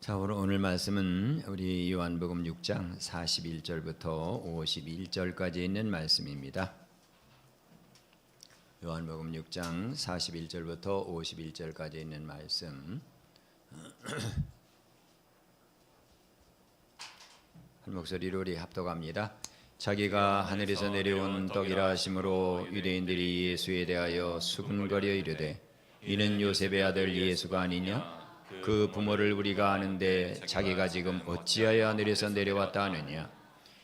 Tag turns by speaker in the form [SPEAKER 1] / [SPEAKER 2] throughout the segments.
[SPEAKER 1] 자, 오늘 말씀은 우리 요한복음 6장 41절부터 51절까지 있는 말씀입니다. 요한복음 6장 41절부터 51절까지 있는 말씀. 한 목소리로 우리 합독합니다. 자기가 하늘에서 내려온 떡이라 하심으로 유대인들이 예수에 대하여 수군거려 이르되 이는 요셉의 아들 예수가 아니냐? 그 부모를 우리가 아는데 자기가 지금 어찌하여 하늘에서 내려왔다 하느냐?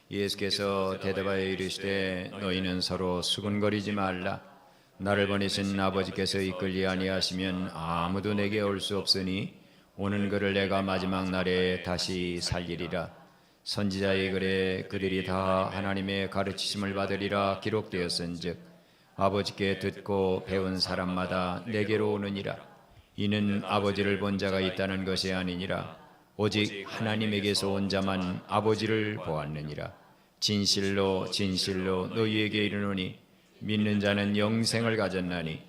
[SPEAKER 1] 예수께서 대답하여 이르시되 너희는 서로 수군거리지 말라. 나를 보내신 아버지께서 이끌리 아니하시면 아무도 내게 올 수 없으니 오는 그를 내가 마지막 날에 다시 살리리라. 선지자의 글에 그들이 다 하나님의 가르치심을 받으리라 기록되었은즉 아버지께 듣고 배운 사람마다 내게로 오느니라. 이는 아버지를 본 자가 있다는 것이 아니니라. 오직 하나님에게서 온 자만 아버지를 보았느니라. 진실로 진실로 너희에게 이르노니 믿는 자는 영생을 가졌나니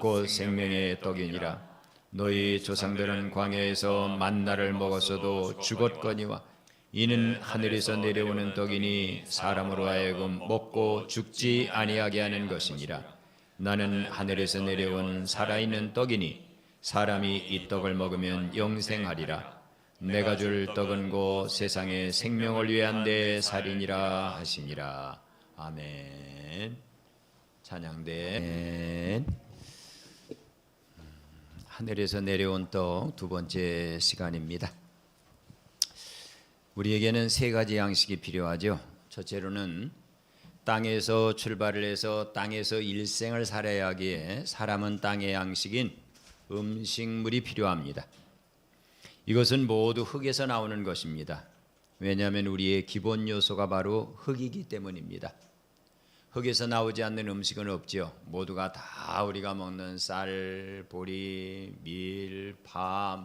[SPEAKER 1] 곧 생명의 떡이니라. 너희 조상들은 광야에서 만나를 먹었어도 죽었거니와 이는 하늘에서 내려오는 떡이니 사람으로 하여금 먹고 죽지 아니하게 하는 것이니라. 나는 하늘에서 내려온 살아있는 떡이니 사람이 이 떡을 먹으면 영생하리라. 내가 줄 떡은 곧 세상의 생명을 위한 내 살이니라 하시니라. 아멘. 찬양대. 하늘에서 내려온 떡 두 번째 시간입니다. 우리에게는 세 가지 양식이 필요하죠. 첫째로는 땅에서 출발을 해서 땅에서 일생을 살아야 하기에 사람은 땅의 양식인 음식물이 필요합니다. 이것은 모두 흙에서 나오는 것입니다. 왜냐하면 우리의 기본 요소가 바로 흙이기 때문입니다. 흙에서 나오지 않는 음식은 없죠. 모두가 다 우리가 먹는 쌀, 보리, 밀, 파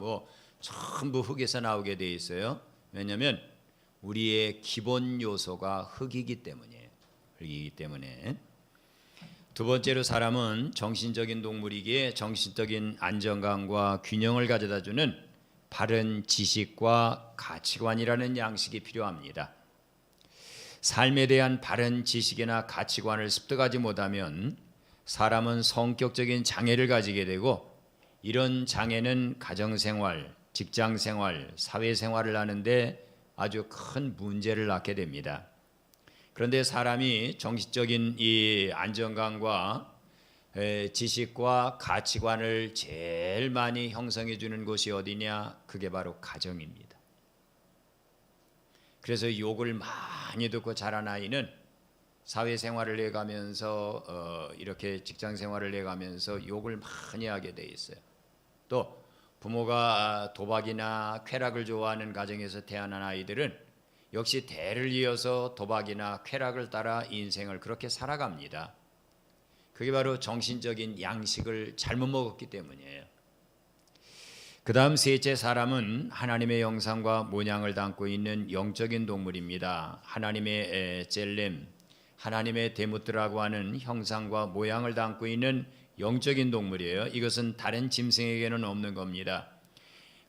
[SPEAKER 1] 전부 흙에서 나오게 돼 있어요. 왜냐하면 우리의 기본 요소가 흙이기 때문이에요. 흙이기 때문에. 두 번째로 사람은 정신적인 동물이기에 정신적인 안정감과 균형을 가져다주는 바른 지식과 가치관이라는 양식이 필요합니다. 삶에 대한 바른 지식이나 가치관을 습득하지 못하면 사람은 성격적인 장애를 가지게 되고 이런 장애는 가정생활, 직장생활, 사회생활을 하는데 아주 큰 문제를 낳게 됩니다. 그런데 사람이 정신적인 이 안정감과 지식과 가치관을 제일 많이 형성해 주는 곳이 어디냐? 그게 바로 가정입니다. 그래서 욕을 많이 듣고 자란 아이는 사회생활을 해가면서 이렇게 직장생활을 해가면서 욕을 많이 하게 돼 있어요. 또 부모가 도박이나 쾌락을 좋아하는 가정에서 태어난 아이들은 역시 대를 이어서 도박이나 쾌락을 따라 인생을 그렇게 살아갑니다. 그게 바로 정신적인 양식을 잘못 먹었기 때문이에요. 그 다음 셋째, 사람은 하나님의 형상과 모양을 담고 있는 영적인 동물입니다. 하나님의 젤렘, 하나님의 데모트라고 하는 형상과 모양을 담고 있는 영적인 동물이에요. 이것은 다른 짐승에게는 없는 겁니다.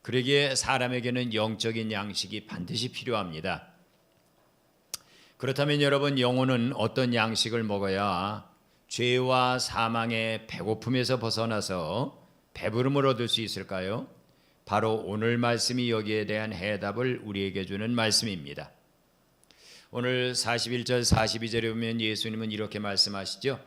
[SPEAKER 1] 그러기에 사람에게는 영적인 양식이 반드시 필요합니다. 그렇다면 여러분, 영혼은 어떤 양식을 먹어야 죄와 사망의 배고픔에서 벗어나서 배부름을 얻을 수 있을까요? 바로 오늘 말씀이 여기에 대한 해답을 우리에게 주는 말씀입니다. 오늘 41절 42절에 보면 예수님은 이렇게 말씀하시죠.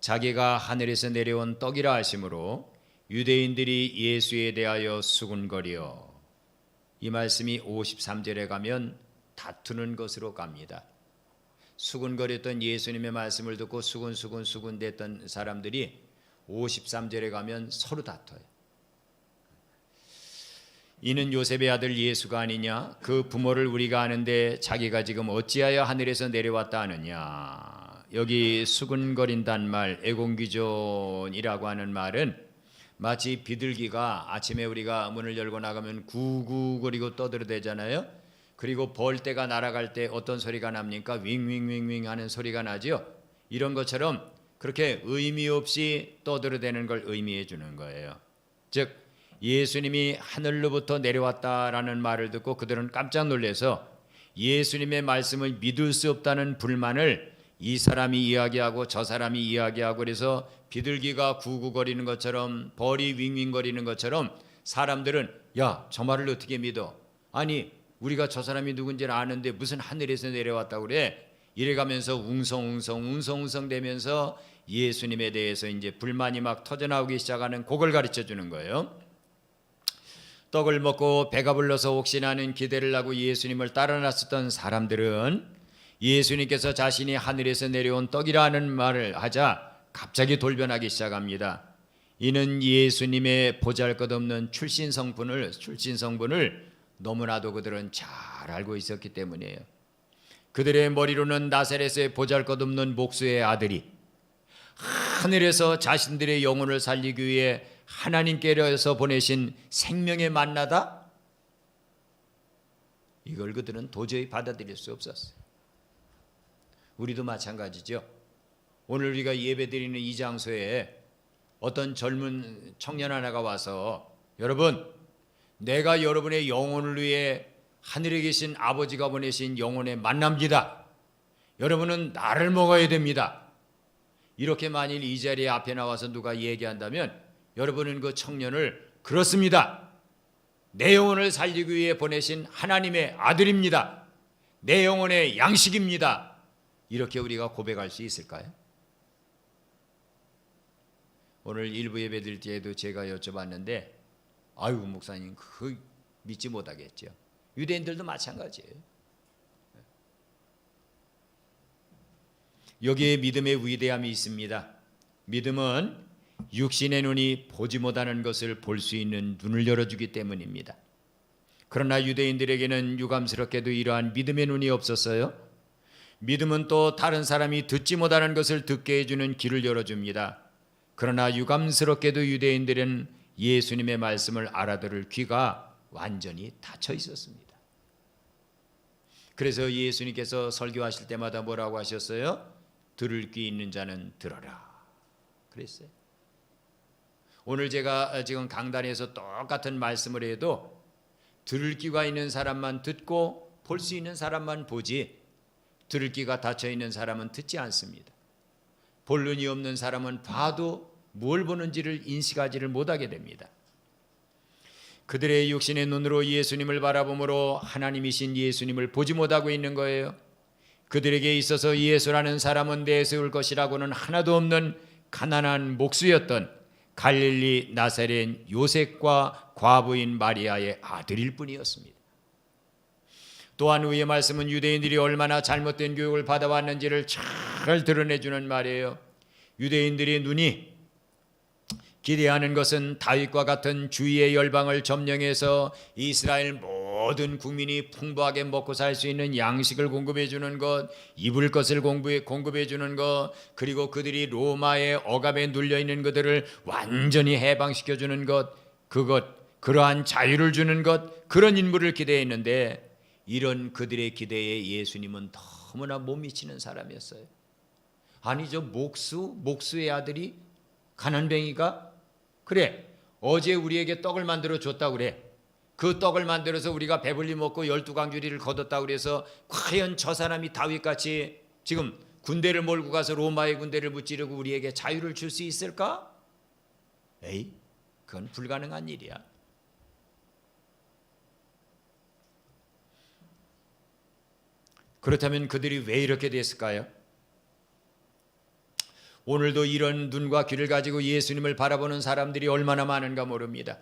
[SPEAKER 1] 자기가 하늘에서 내려온 떡이라 하심으로 유대인들이 예수에 대하여 수군거려. 이 말씀이 53절에 가면 다투는 것으로 갑니다. 수군거렸던 예수님의 말씀을 듣고 수군댔던 사람들이 53절에 가면 서로 다퉈요. 이는 요셉의 아들 예수가 아니냐? 그 부모를 우리가 아는데 자기가 지금 어찌하여 하늘에서 내려왔다 하느냐? 여기 수군거린단 말, 애공귀존이라고 하는 말은 마치 비둘기가 아침에 우리가 문을 열고 나가면 구구거리고 떠들어대잖아요. 그리고 벌떼가 날아갈 때 어떤 소리가 납니까? 윙윙윙윙 하는 소리가 나죠. 이런 것처럼 그렇게 의미 없이 떠들어대는 걸 의미해 주는 거예요. 즉 예수님이 하늘로부터 내려왔다라는 말을 듣고 그들은 깜짝 놀라서 예수님의 말씀을 믿을 수 없다는 불만을 이 사람이 이야기하고 저 사람이 이야기하고, 그래서 비둘기가 구구거리는 것처럼, 벌이 윙윙거리는 것처럼 사람들은 야, 저 말을 어떻게 믿어? 아니, 우리가 저 사람이 누군지를 아는데 무슨 하늘에서 내려왔다고 그래? 이래가면서 웅성웅성 되면서 예수님에 대해서 이제 불만이 막 터져나오기 시작하는, 그걸 가르쳐 주는 거예요. 떡을 먹고 배가 불러서 혹시나 하는 기대를 하고 예수님을 따라 나섰던 사람들은 예수님께서 자신이 하늘에서 내려온 떡이라는 말을 하자 갑자기 돌변하기 시작합니다. 이는 예수님의 보잘것없는 출신 성분을 너무나도 그들은 잘 알고 있었기 때문이에요. 그들의 머리로는 나사렛의 보잘것없는 목수의 아들이 하늘에서 자신들의 영혼을 살리기 위해 하나님께서 보내신 생명의 만나다, 이걸 그들은 도저히 받아들일 수 없었어요. 우리도 마찬가지죠. 오늘 우리가 예배드리는 이 장소에 어떤 젊은 청년 하나가 와서, 여러분, 내가 여러분의 영혼을 위해 하늘에 계신 아버지가 보내신 영혼의 만남기다. 여러분은 나를 먹어야 됩니다. 이렇게 만일 이 자리에 앞에 나와서 누가 얘기한다면 여러분은 그 청년을 그렇습니다, 내 영혼을 살리기 위해 보내신 하나님의 아들입니다, 내 영혼의 양식입니다, 이렇게 우리가 고백할 수 있을까요? 오늘 일부 예배 드릴 때에도 제가 여쭤봤는데, 아유 목사님 그 믿지 못하겠죠. 유대인들도 마찬가지예요. 여기에 믿음의 위대함이 있습니다. 믿음은 육신의 눈이 보지 못하는 것을 볼 수 있는 눈을 열어주기 때문입니다. 그러나 유대인들에게는 유감스럽게도 이러한 믿음의 눈이 없었어요. 믿음은 또 다른 사람이 듣지 못하는 것을 듣게 해주는 길을 열어줍니다. 그러나 유감스럽게도 유대인들은 예수님의 말씀을 알아들을 귀가 완전히 닫혀 있었습니다. 그래서 예수님께서 설교하실 때마다 뭐라고 하셨어요? 들을 귀 있는 자는 들어라 그랬어요. 오늘 제가 지금 강단에서 똑같은 말씀을 해도 들을 귀가 있는 사람만 듣고 볼 수 있는 사람만 보지, 들을 귀가 닫혀 있는 사람은 듣지 않습니다. 볼 눈이 없는 사람은 봐도 뭘 보는지를 인식하지를 못하게 됩니다. 그들의 육신의 눈으로 예수님을 바라보므로 하나님이신 예수님을 보지 못하고 있는 거예요. 그들에게 있어서 예수라는 사람은 내세울 것이라고는 하나도 없는 가난한 목수였던 갈릴리 나사렛 요셉과 과부인 마리아의 아들일 뿐이었습니다. 또한 위의 말씀은 유대인들이 얼마나 잘못된 교육을 받아왔는지를 잘 드러내주는 말이에요. 유대인들의 눈이 기대하는 것은 다윗과 같은 주위의 열방을 점령해서 이스라엘 모든 국민이 풍부하게 먹고 살 수 있는 양식을 공급해 주는 것, 입을 것을 공급해 주는 것, 그리고 그들이 로마의 억압에 눌려 있는 그들을 완전히 해방시켜 주는 것, 그러한 자유를 주는 것, 그런 인물을 기대했는데 이런 그들의 기대에 예수님은 너무나 못 미치는 사람이었어요. 아니 저 목수의 아들이 가난뱅이가 그래 어제 우리에게 떡을 만들어 줬다고 그래. 그 떡을 만들어서 우리가 배불리 먹고 12광주리를 거뒀다고 그래서 과연 저 사람이 다윗같이 지금 군대를 몰고 가서 로마의 군대를 무찌르고 우리에게 자유를 줄 수 있을까? 에이, 그건 불가능한 일이야. 그렇다면 그들이 왜 이렇게 됐을까요? 오늘도 이런 눈과 귀를 가지고 예수님을 바라보는 사람들이 얼마나 많은가 모릅니다.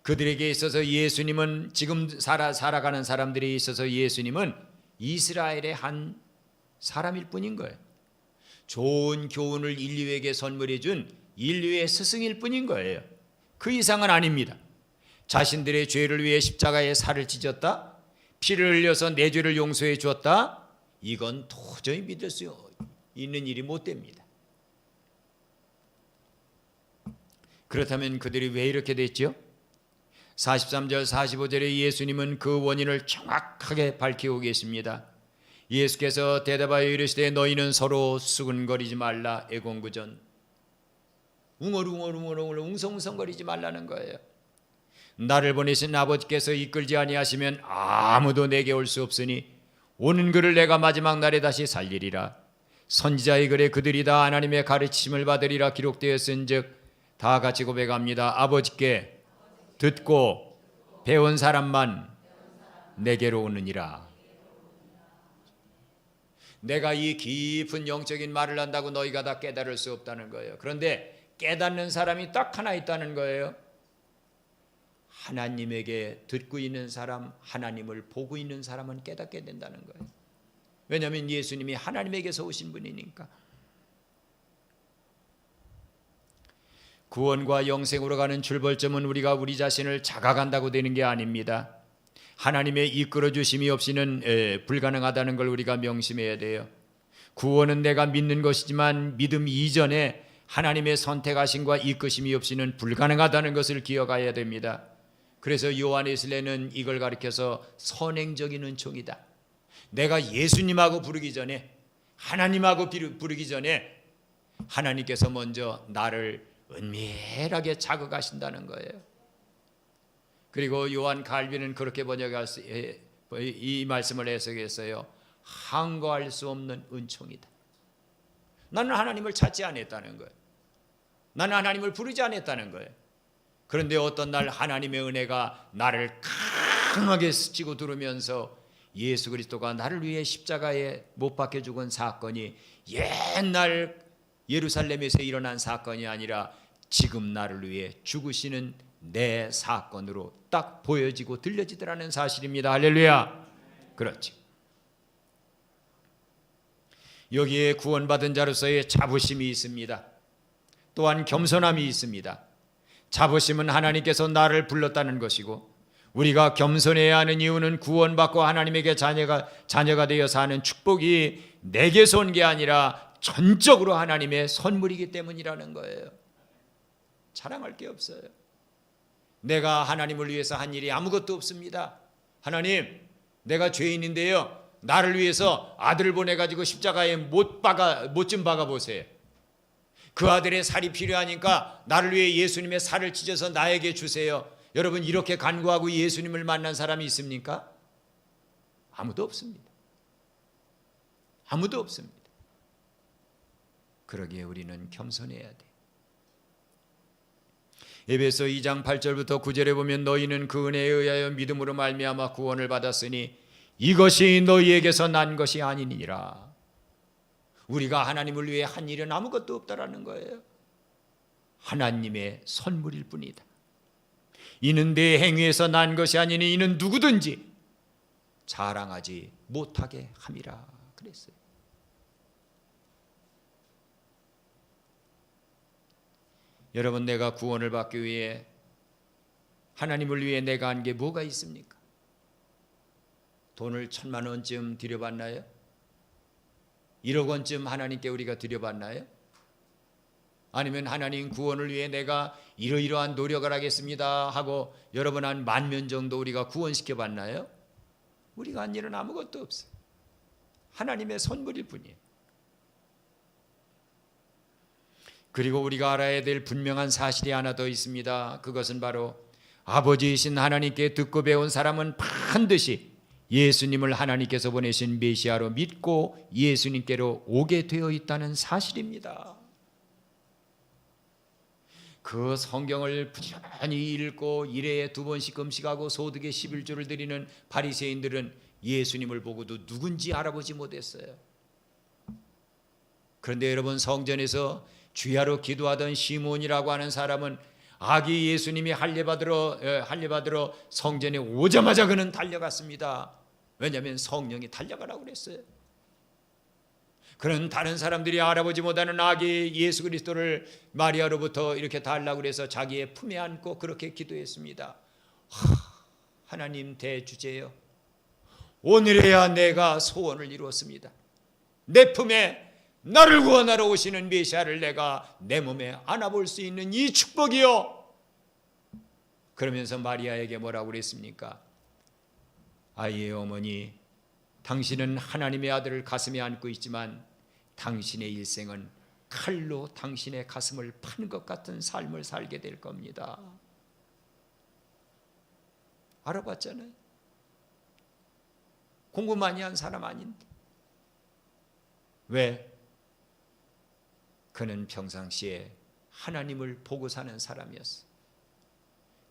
[SPEAKER 1] 그들에게 있어서 예수님은 지금 살아가는 사람들에 있어서 예수님은 이스라엘의 한 사람일 뿐인 거예요. 좋은 교훈을 인류에게 선물해 준 인류의 스승일 뿐인 거예요. 그 이상은 아닙니다. 자신들의 죄를 위해 십자가에 살을 찢었다, 피를 흘려서 내 죄를 용서해 주었다, 이건 도저히 믿을 수 있는 일이 못 됩니다. 그렇다면 그들이 왜 이렇게 됐죠? 43절 45절에 예수님은 그 원인을 정확하게 밝히고 계십니다. 예수께서 대답하여 이르시되 너희는 서로 수근거리지 말라. 애공구전 웅얼웅얼 웅성웅성거리지 말라는 거예요. 나를 보내신 아버지께서 이끌지 아니하시면 아무도 내게 올 수 없으니 오는 그를 내가 마지막 날에 다시 살리리라. 선지자의 글에 그들이 다 하나님의 가르치심을 받으리라 기록되었은즉 다 같이 고백합니다. 아버지께 듣고 배운 사람만 내게로 오느니라. 내가 이 깊은 영적인 말을 한다고 너희가 다 깨달을 수 없다는 거예요. 그런데 깨닫는 사람이 딱 하나 있다는 거예요. 하나님에게 듣고 있는 사람, 하나님을 보고 있는 사람은 깨닫게 된다는 거예요. 왜냐하면 예수님이 하나님에게서 오신 분이니까. 구원과 영생으로 가는 출발점은 우리가 우리 자신을 자각한다고 되는 게 아닙니다. 하나님의 이끌어 주심이 없이는 불가능하다는 걸 우리가 명심해야 돼요. 구원은 내가 믿는 것이지만 믿음 이전에 하나님의 선택하심과 이끄심이 없이는 불가능하다는 것을 기억해야 됩니다. 그래서 요한에슬레는 이걸 가리켜서 선행적인 은총이다. 내가 예수님하고 부르기 전에, 하나님하고 부르기 전에 하나님께서 먼저 나를 은밀하게 자극하신다는 거예요. 그리고 요한 칼빈은 그렇게 이 말씀을 해석했어요. 항거할 수 없는 은총이다. 나는 하나님을 찾지 않았다는 거예요. 나는 하나님을 부르지 않았다는 거예요. 그런데 어떤 날 하나님의 은혜가 나를 강하게 스치고 들으면서 예수 그리스도가 나를 위해 십자가에 못 박혀 죽은 사건이 옛날 예루살렘에서 일어난 사건이 아니라 지금 나를 위해 죽으시는 내 사건으로 딱 보여지고 들려지더라는 사실입니다. 할렐루야. 그렇지. 여기에 구원받은 자로서의 자부심이 있습니다. 또한 겸손함이 있습니다. 자부심은 하나님께서 나를 불렀다는 것이고, 우리가 겸손해야 하는 이유는 구원받고 하나님에게 자녀가 되어 사는 축복이 내게서 온 게 아니라 전적으로 하나님의 선물이기 때문이라는 거예요. 자랑할 게 없어요. 내가 하나님을 위해서 한 일이 아무것도 없습니다. 하나님, 내가 죄인인데요, 나를 위해서 아들을 보내가지고 십자가에 못 좀 박아보세요. 그 아들의 살이 필요하니까 나를 위해 예수님의 살을 찢어서 나에게 주세요. 여러분, 이렇게 간구하고 예수님을 만난 사람이 있습니까? 아무도 없습니다. 아무도 없습니다. 그러기에 우리는 겸손해야 돼. 에베소 2장 8절부터 9절에 보면 너희는 그 은혜에 의하여 믿음으로 말미암아 구원을 받았으니 이것이 너희에게서 난 것이 아니니라. 우리가 하나님을 위해 한 일은 아무것도 없다라는 거예요. 하나님의 선물일 뿐이다. 이는 내 행위에서 난 것이 아니니 이는 누구든지 자랑하지 못하게 함이라 그랬어요. 여러분, 내가 구원을 받기 위해 하나님을 위해 내가 한 게 뭐가 있습니까? 돈을 1,000만 원쯤 들여봤나요? 1억 원쯤 하나님께 우리가 드려봤나요? 아니면 하나님 구원을 위해 내가 이러이러한 노력을 하겠습니다 하고 여러분 한 10,000명 정도 우리가 구원시켜 봤나요? 우리가 한 일은 아무것도 없어요. 하나님의 선물일 뿐이에요. 그리고 우리가 알아야 될 분명한 사실이 하나 더 있습니다. 그것은 바로 아버지이신 하나님께 듣고 배운 사람은 반드시 예수님을 하나님께서 보내신 메시아로 믿고 예수님께로 오게 되어 있다는 사실입니다. 그 성경을 부지런히 읽고 일회에 2번씩 금식하고 소득에 11조를 드리는 바리새인들은 예수님을 보고도 누군지 알아보지 못했어요. 그런데 여러분, 성전에서 주야로 기도하던 시몬이라고 하는 사람은 아기 예수님이 할례 받으러 성전에 오자마자 그는 달려갔습니다. 왜냐하면 성령이 달려가라고 그랬어요. 그는 다른 사람들이 알아보지 못하는 아기 예수 그리스도를 마리아로부터 이렇게 달라고 그래서 자기의 품에 안고 그렇게 기도했습니다. 하나님 대주제여, 오늘에야 내가 소원을 이루었습니다. 내 품에 나를 구원하러 오시는 메시아를 내가 내 몸에 안아볼 수 있는 이 축복이요. 그러면서 마리아에게 뭐라고 그랬습니까? 아이의 어머니, 당신은 하나님의 아들을 가슴에 안고 있지만 당신의 일생은 칼로 당신의 가슴을 파는 것 같은 삶을 살게 될 겁니다. 알아봤잖아요. 공부 많이 한 사람 아닌데. 왜? 그는 평상시에 하나님을 보고 사는 사람이었어.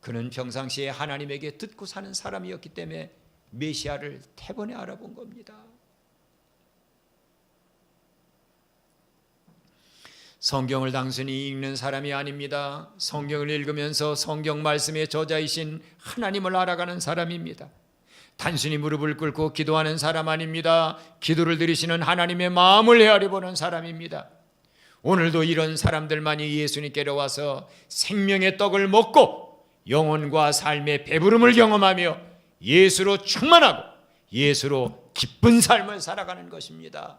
[SPEAKER 1] 그는 평상시에 하나님에게 듣고 사는 사람이었기 때문에 메시아를 태번에 알아본 겁니다. 성경을 단순히 읽는 사람이 아닙니다. 성경을 읽으면서 성경 말씀의 저자이신 하나님을 알아가는 사람입니다. 단순히 무릎을 꿇고 기도하는 사람 아닙니다. 기도를 들으시는 하나님의 마음을 헤아려 보는 사람입니다. 오늘도 이런 사람들만이 예수님께로 와서 생명의 떡을 먹고 영혼과 삶의 배부름을 경험하며 예수로 충만하고 예수로 기쁜 삶을 살아가는 것입니다.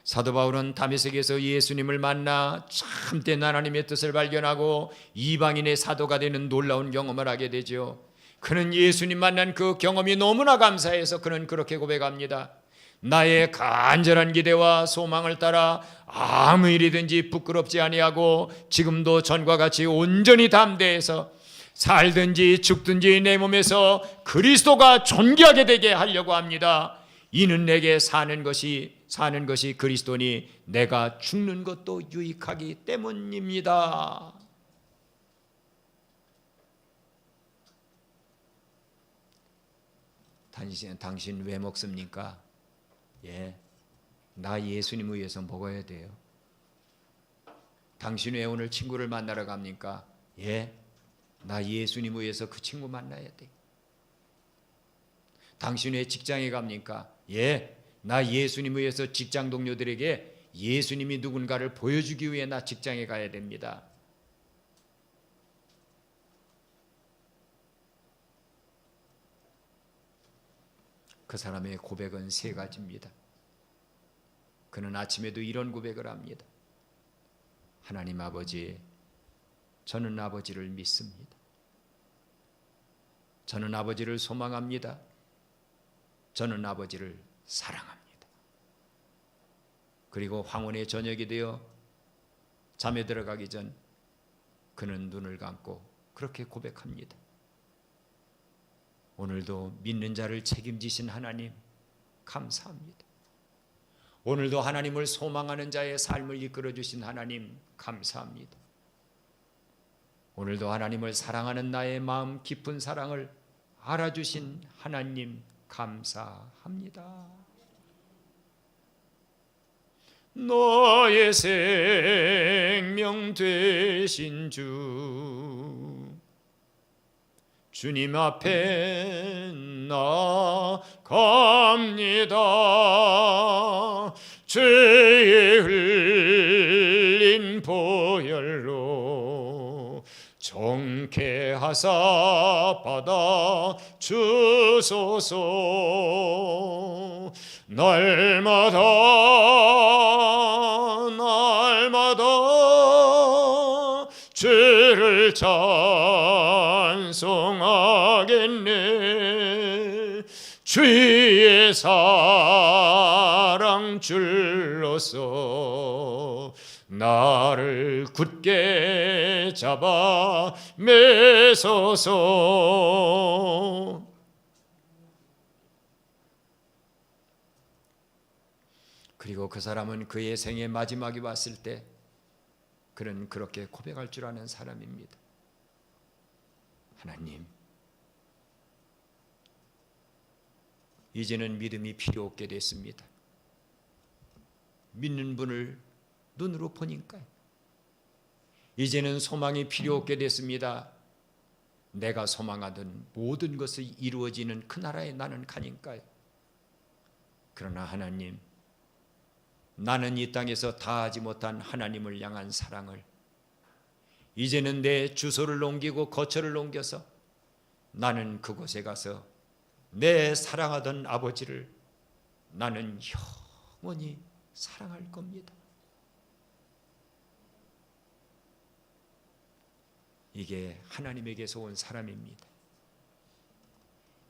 [SPEAKER 1] 사도 바울은 다메섹에서 예수님을 만나 참된 하나님의 뜻을 발견하고 이방인의 사도가 되는 놀라운 경험을 하게 되죠. 그는 예수님 만난 그 경험이 너무나 감사해서 그는 그렇게 고백합니다. 나의 간절한 기대와 소망을 따라 아무 일이든지 부끄럽지 아니하고 지금도 전과 같이 온전히 담대해서 살든지 죽든지 내 몸에서 그리스도가 존귀하게 되게 하려고 합니다. 이는 내게 사는 것이 그리스도니 내가 죽는 것도 유익하기 때문입니다. 당신 왜 먹습니까? 나 예수님 위해서 먹어야 돼요. 당신 왜 오늘 친구를 만나러 갑니까? 나 예수님 위해서 그 친구 만나야 돼. 당신 왜 직장에 갑니까? 나 예수님 위해서 직장 동료들에게 예수님이 누군가를 보여주기 위해 나 직장에 가야 됩니다. 그 사람의 고백은 세 가지입니다. 그는 아침에도 이런 고백을 합니다. 하나님 아버지, 저는 아버지를 믿습니다. 저는 아버지를 소망합니다. 저는 아버지를 사랑합니다. 그리고 황혼의 저녁이 되어 잠에 들어가기 전 그는 눈을 감고 그렇게 고백합니다. 오늘도 믿는 자를 책임지신 하나님 감사합니다. 오늘도 하나님을 소망하는 자의 삶을 이끌어 주신 하나님 감사합니다. 오늘도 하나님을 사랑하는 나의 마음 깊은 사랑을 알아주신 하나님 감사합니다. 너의 생명 되신 주님 앞에 나갑니다. 죄에 흘린 보혈로 정케하사 받아 주소서. 날마다 죄를 찬송하겠네. 주의 사랑 줄로서 나를 굳게 잡아 매소서. 그리고 그 사람은 그의 생의 마지막이 왔을 때 그는 그렇게 고백할 줄 아는 사람입니다. 하나님, 이제는 믿음이 필요 없게 됐습니다. 믿는 분을 눈으로 보니까 이제는 소망이 필요 없게 됐습니다. 내가 소망하던 모든 것이 이루어지는 그 나라에 나는 가니까요. 그러나 하나님, 나는 이 땅에서 다하지 못한 하나님을 향한 사랑을 이제는 내 주소를 옮기고 거처를 옮겨서 나는 그곳에 가서 내 사랑하던 아버지를 나는 영원히 사랑할 겁니다. 이게 하나님에게서 온 사람입니다.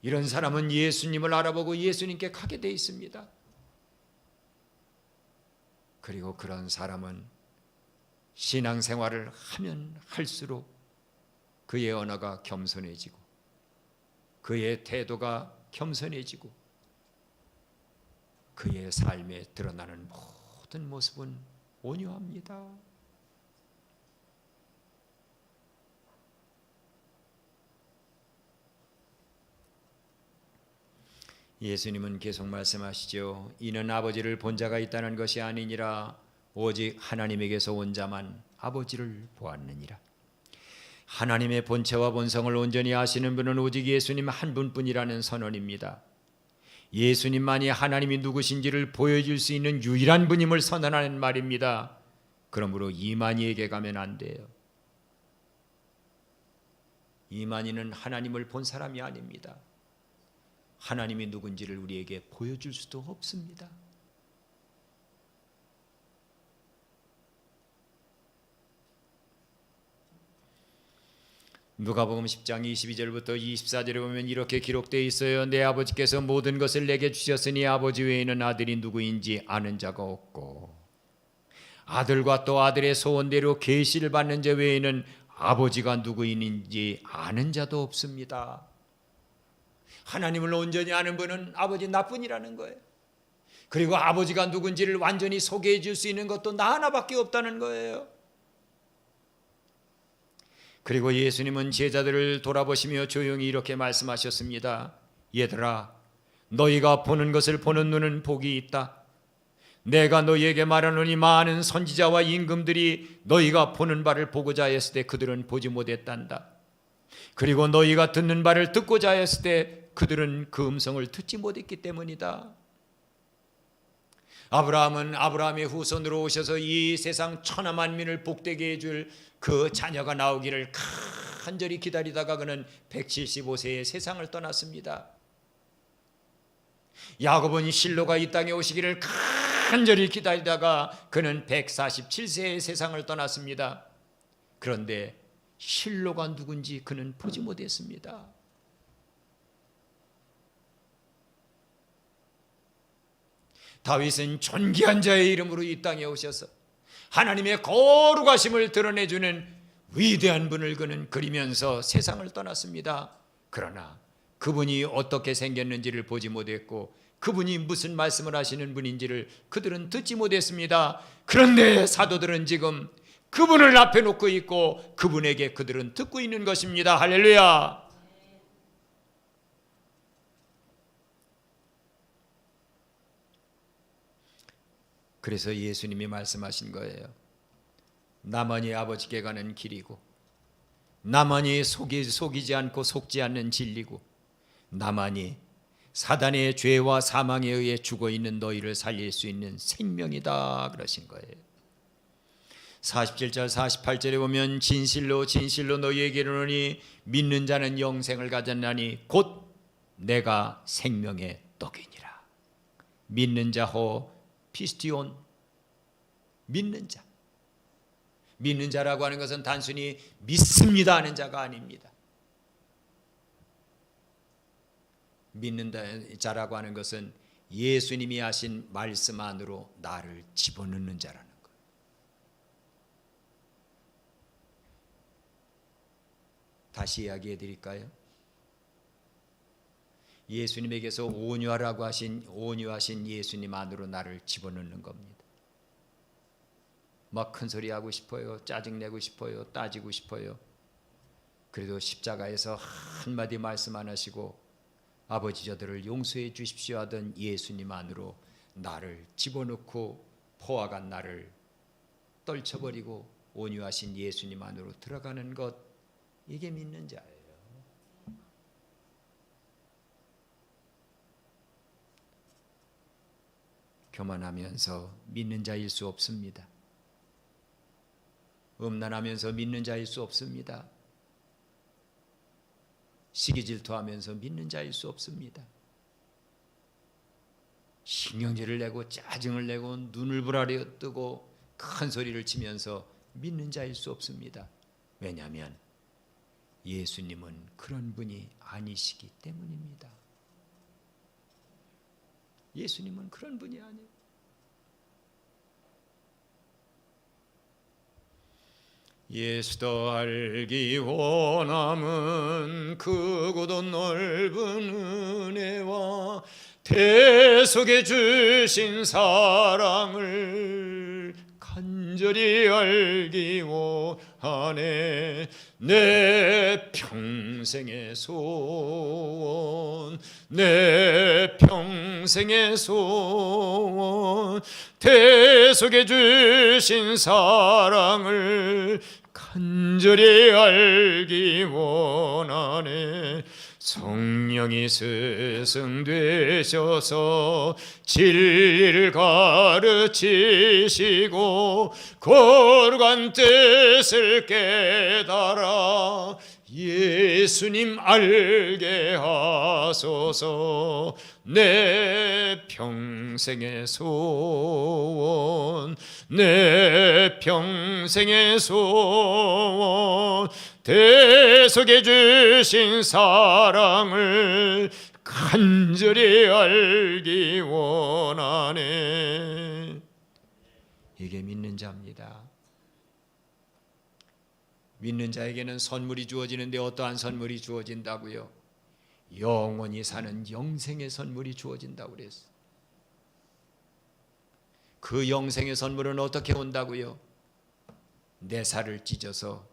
[SPEAKER 1] 이런 사람은 예수님을 알아보고 예수님께 가게 돼 있습니다. 그리고 그런 사람은 신앙생활을 하면 할수록 그의 언어가 겸손해지고 그의 태도가 겸손해지고 그의 삶에 드러나는 모든 모습은 온유합니다. 예수님은 계속 말씀하시죠. 이는 아버지를 본 자가 있다는 것이 아니니라 오직 하나님에게서 온 자만 아버지를 보았느니라. 하나님의 본체와 본성을 온전히 아시는 분은 오직 예수님 한 분뿐이라는 선언입니다. 예수님만이 하나님이 누구신지를 보여줄 수 있는 유일한 분임을 선언하는 말입니다. 그러므로 이만희에게 가면 안 돼요. 이만희는 하나님을 본 사람이 아닙니다. 하나님이 누군지를 우리에게 보여줄 수도 없습니다. 누가복음 10장 22절부터 24절에 보면 이렇게 기록되어 있어요. 내 아버지께서 모든 것을 내게 주셨으니 아버지 외에는 아들이 누구인지 아는 자가 없고 아들과 또 아들의 소원대로 계시를 받는 자 외에는 아버지가 누구인지 아는 자도 없습니다. 하나님을 온전히 아는 분은 아버지 나뿐이라는 거예요. 그리고 아버지가 누군지를 완전히 소개해 줄 수 있는 것도 나 하나밖에 없다는 거예요. 그리고 예수님은 제자들을 돌아보시며 조용히 이렇게 말씀하셨습니다. 얘들아, 너희가 보는 것을 보는 눈은 복이 있다. 내가 너희에게 말하노니 많은 선지자와 임금들이 너희가 보는 바를 보고자 했을 때 그들은 보지 못했단다. 그리고 너희가 듣는 바를 듣고자 했을 때 그들은 그 음성을 듣지 못했기 때문이다. 아브라함은 아브라함의 후손으로 오셔서 이 세상 천하 만민을 복되게 해줄 그 자녀가 나오기를 간절히 기다리다가 그는 175세에 세상을 떠났습니다. 야곱은 실로가 이 땅에 오시기를 간절히 기다리다가 그는 147세에 세상을 떠났습니다. 그런데 실로가 누군지 그는 보지 못했습니다. 다윗은 존귀한 자의 이름으로 이 땅에 오셔서 하나님의 거룩하심을 드러내주는 위대한 분을 그는 그리면서 세상을 떠났습니다. 그러나 그분이 어떻게 생겼는지를 보지 못했고 그분이 무슨 말씀을 하시는 분인지를 그들은 듣지 못했습니다. 그런데 사도들은 지금 그분을 앞에 놓고 있고 그분에게 그들은 듣고 있는 것입니다. 할렐루야. 그래서 예수님이 말씀하신 거예요. 나만이 아버지께 가는 길이고 나만이 속이지 않고 속지 않는 진리고 나만이 사단의 죄와 사망에 의해 죽어있는 너희를 살릴 수 있는 생명이다 그러신 거예요. 47절 48절에 보면 진실로 진실로 너희에게 이르노니 믿는 자는 영생을 가졌나니 곧 내가 생명의 떡이니라. 믿는 자호 피스티온, 믿는 자. 믿는 자라고 하는 것은 단순히 믿습니다 하는 자가 아닙니다. 믿는 자라고 하는 것은 예수님이 하신 말씀 안으로 나를 집어넣는 자라는 거예요. 다시 이야기해 드릴까요? 예수님에게서 온유하신 예수님 안으로 나를 집어넣는 겁니다. 막 큰 소리 하고 싶어요. 짜증내고 싶어요. 따지고 싶어요. 그래도 십자가에서 한마디 말씀 안 하시고 아버지 저들을 용서해 주십시오 하던 예수님 안으로 나를 집어넣고 포화간 나를 떨쳐버리고 온유하신 예수님 안으로 들어가는 것, 이게 믿는 자예요. 교만하면서 믿는 자일 수 없습니다. 음란하면서 믿는 자일 수 없습니다. 시기 질투하면서 믿는 자일 수 없습니다. 신경질을 내고 짜증을 내고 눈을 부라려 뜨고 큰 소리를 치면서 믿는 자일 수 없습니다. 왜냐하면 예수님은 그런 분이 아니시기 때문입니다. 예수님은 그런 분이 아니에요. 예수도 알기 원함은 크고도 넓은 은혜와 대속해 주신 사랑을 간절히 알기 원하네. 내 평생의 소원, 내 평생의 소원, 대속해 주신 사랑을 간절히 알기 원하네. 성령이 스승되셔서 진리를 가르치시고 거룩한 뜻을 깨달아 예수님 알게 하소서. 내 평생의 소원, 내 평생의 소원, 대속해 주신 사랑을 간절히 알기 원하네. 이게 믿는 자입니다. 믿는 자에게는 선물이 주어지는데 어떠한 선물이 주어진다고요? 영원히 사는 영생의 선물이 주어진다고 그랬어요. 그 영생의 선물은 어떻게 온다고요? 내 살을 찢어서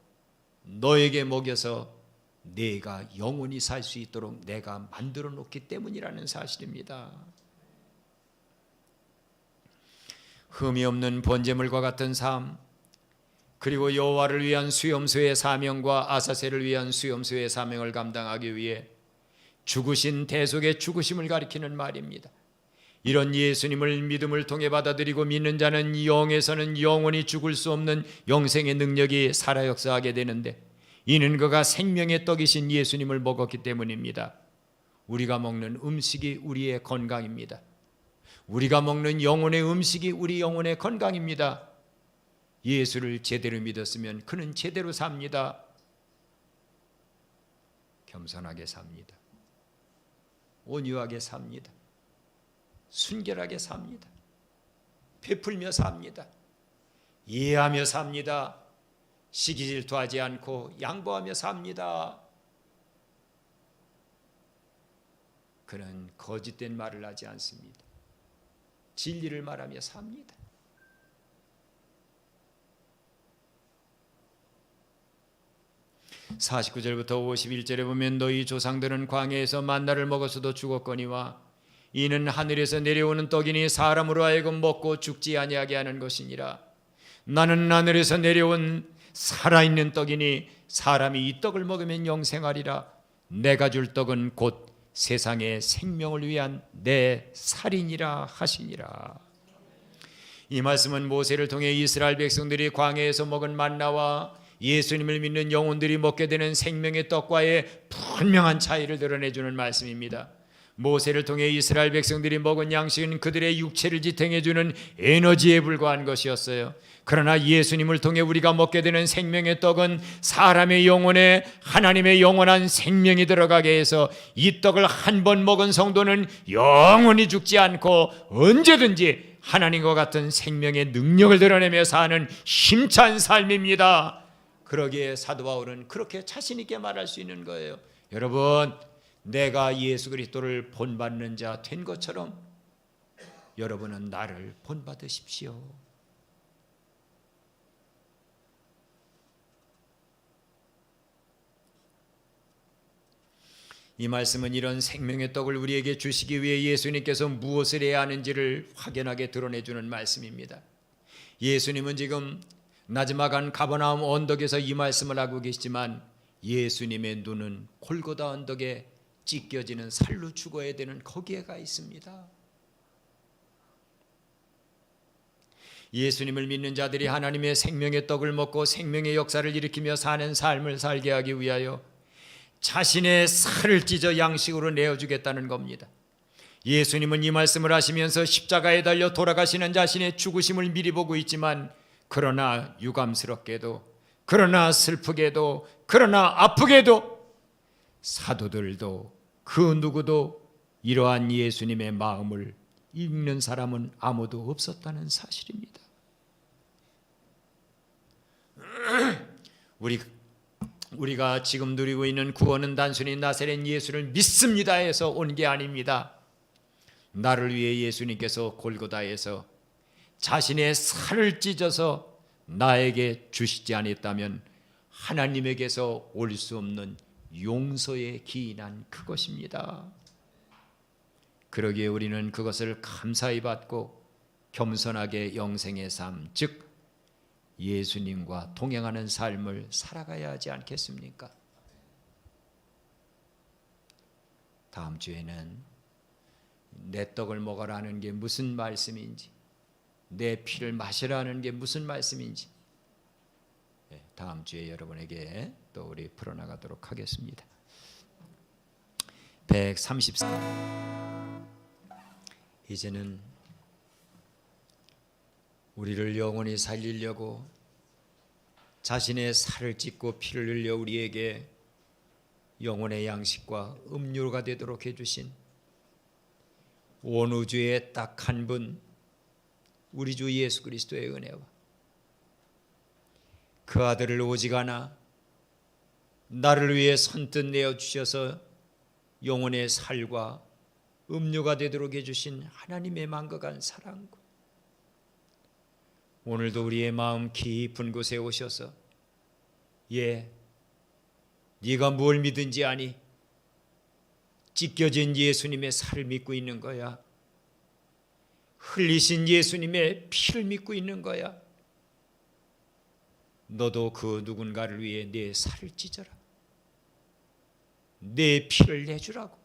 [SPEAKER 1] 너에게 먹여서 내가 영원히 살 수 있도록 내가 만들어 놓기 때문이라는 사실입니다. 흠이 없는 번제물과 같은 삶, 그리고 여호와를 위한 수염소의 사명과 아사셀을 위한 수염소의 사명을 감당하기 위해 죽으신 대속의 죽으심을 가리키는 말입니다. 이런 예수님을 믿음을 통해 받아들이고 믿는 자는 영에서는 영원히 죽을 수 없는 영생의 능력이 살아 역사하게 되는데, 이는 그가 생명의 떡이신 예수님을 먹었기 때문입니다. 우리가 먹는 음식이 우리의 건강입니다. 우리가 먹는 영혼의 음식이 우리 영혼의 건강입니다. 예수를 제대로 믿었으면 그는 제대로 삽니다. 겸손하게 삽니다. 온유하게 삽니다. 순결하게 삽니다. 베풀며 삽니다. 이해하며 삽니다. 시기 질투하지 않고 양보하며 삽니다. 그는 거짓된 말을 하지 않습니다. 진리를 말하며 삽니다. (49절부터) (51절에) 보면 너희 조상들은 광야에서 만나를 먹어서도 죽었거니와 이는 하늘에서 내려오는 떡이니 사람으로 하여금 먹고 죽지 아니하게 하는 것이니라. 나는 하늘에서 내려온 살아있는 떡이니 사람이 이 떡을 먹으면 영생하리라. 내가 줄 떡은 곧 세상의 생명을 위한 내 살이니라 하시니라. 이 말씀은 모세를 통해 이스라엘 백성들이 광야에서 먹은 만나와 예수님을 믿는 영혼들이 먹게 되는 생명의 떡과의 분명한 차이를 드러내주는 말씀입니다. 모세를 통해 이스라엘 백성들이 먹은 양식은 그들의 육체를 지탱해주는 에너지에 불과한 것이었어요. 그러나 예수님을 통해 우리가 먹게 되는 생명의 떡은 사람의 영혼에 하나님의 영원한 생명이 들어가게 해서 이 떡을 한 번 먹은 성도는 영원히 죽지 않고 언제든지 하나님과 같은 생명의 능력을 드러내며 사는 힘찬 삶입니다. 그러기에 사도 바울은 그렇게 자신 있게 말할 수 있는 거예요. 여러분, 내가 예수 그리스도를 본받는 자 된 것처럼 여러분은 나를 본받으십시오. 이 말씀은 이런 생명의 떡을 우리에게 주시기 위해 예수님께서 무엇을 해야 하는지를 확연하게 드러내주는 말씀입니다. 예수님은 지금 나지막한 가버나움 언덕에서 이 말씀을 하고 계시지만 예수님의 눈은 골고다 언덕에 찢겨지는 살로 죽어야 되는 거기에 가 있습니다. 예수님을 믿는 자들이 하나님의 생명의 떡을 먹고 생명의 역사를 일으키며 사는 삶을 살게 하기 위하여 자신의 살을 찢어 양식으로 내어주겠다는 겁니다. 예수님은 이 말씀을 하시면서 십자가에 달려 돌아가시는 자신의 죽으심을 미리 보고 있지만, 그러나 유감스럽게도, 그러나 슬프게도, 그러나 아프게도 사도들도 그 누구도 이러한 예수님의 마음을 읽는 사람은 아무도 없었다는 사실입니다. 우리가 지금 누리고 있는 구원은 단순히 나사렛 예수를 믿습니다 해서 온 게 아닙니다. 나를 위해 예수님께서 골고다에서 자신의 살을 찢어서 나에게 주시지 않았다면 하나님에게서 올 수 없는 용서에 기인한 그것입니다. 그러기에 우리는 그것을 감사히 받고 겸손하게 영생의 삶, 즉 예수님과 동행하는 삶을 살아가야 하지 않겠습니까? 다음 주에는 내 떡을 먹으라는 게 무슨 말씀인지, 내 피를 마시라는 게 무슨 말씀인지 다음 주에 여러분에게 또 우리 풀어나가도록 하겠습니다. 134. 이제는 우리를 영원히 살리려고 자신의 살을 찢고 피를 흘려 우리에게 영혼의 양식과 음료가 되도록 해주신 온 우주에 딱 한 분, 우리 주 예수 그리스도의 은혜와 그 아들을 오직 하나 나를 위해 선뜻 내어주셔서 영혼의 살과 음료가 되도록 해주신 하나님의 만거간 사랑과 오늘도 우리의 마음 깊은 곳에 오셔서 네가 뭘 믿은지 아니? 찢겨진 예수님의 살을 믿고 있는 거야. 흘리신 예수님의 피를 믿고 있는 거야. 너도 그 누군가를 위해 내 살을 찢어라. 내 피를 내주라고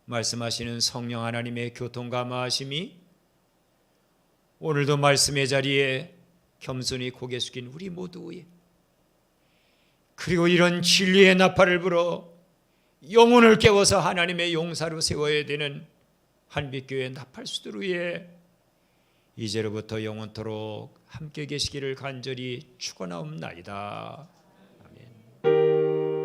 [SPEAKER 1] 말씀하시는 성령 하나님의 교통감화하심이 오늘도 말씀의 자리에 겸손히 고개 숙인 우리 모두의, 그리고 이런 진리의 나팔을 불어 영혼을 깨워서 하나님의 용사로 세워야 되는 한빛교회 나팔수들 위에 이제로부터 영원토록 함께 계시기를 간절히 축원하옵나이다. 아멘.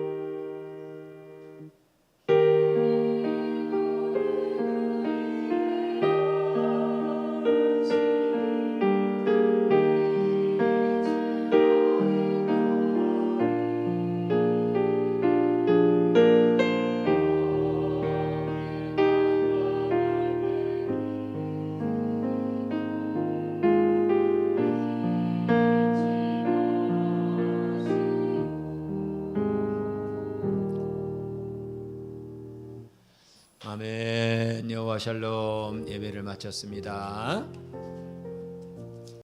[SPEAKER 1] 아멘. 여호와 샬롬. 예배를 마쳤습니다.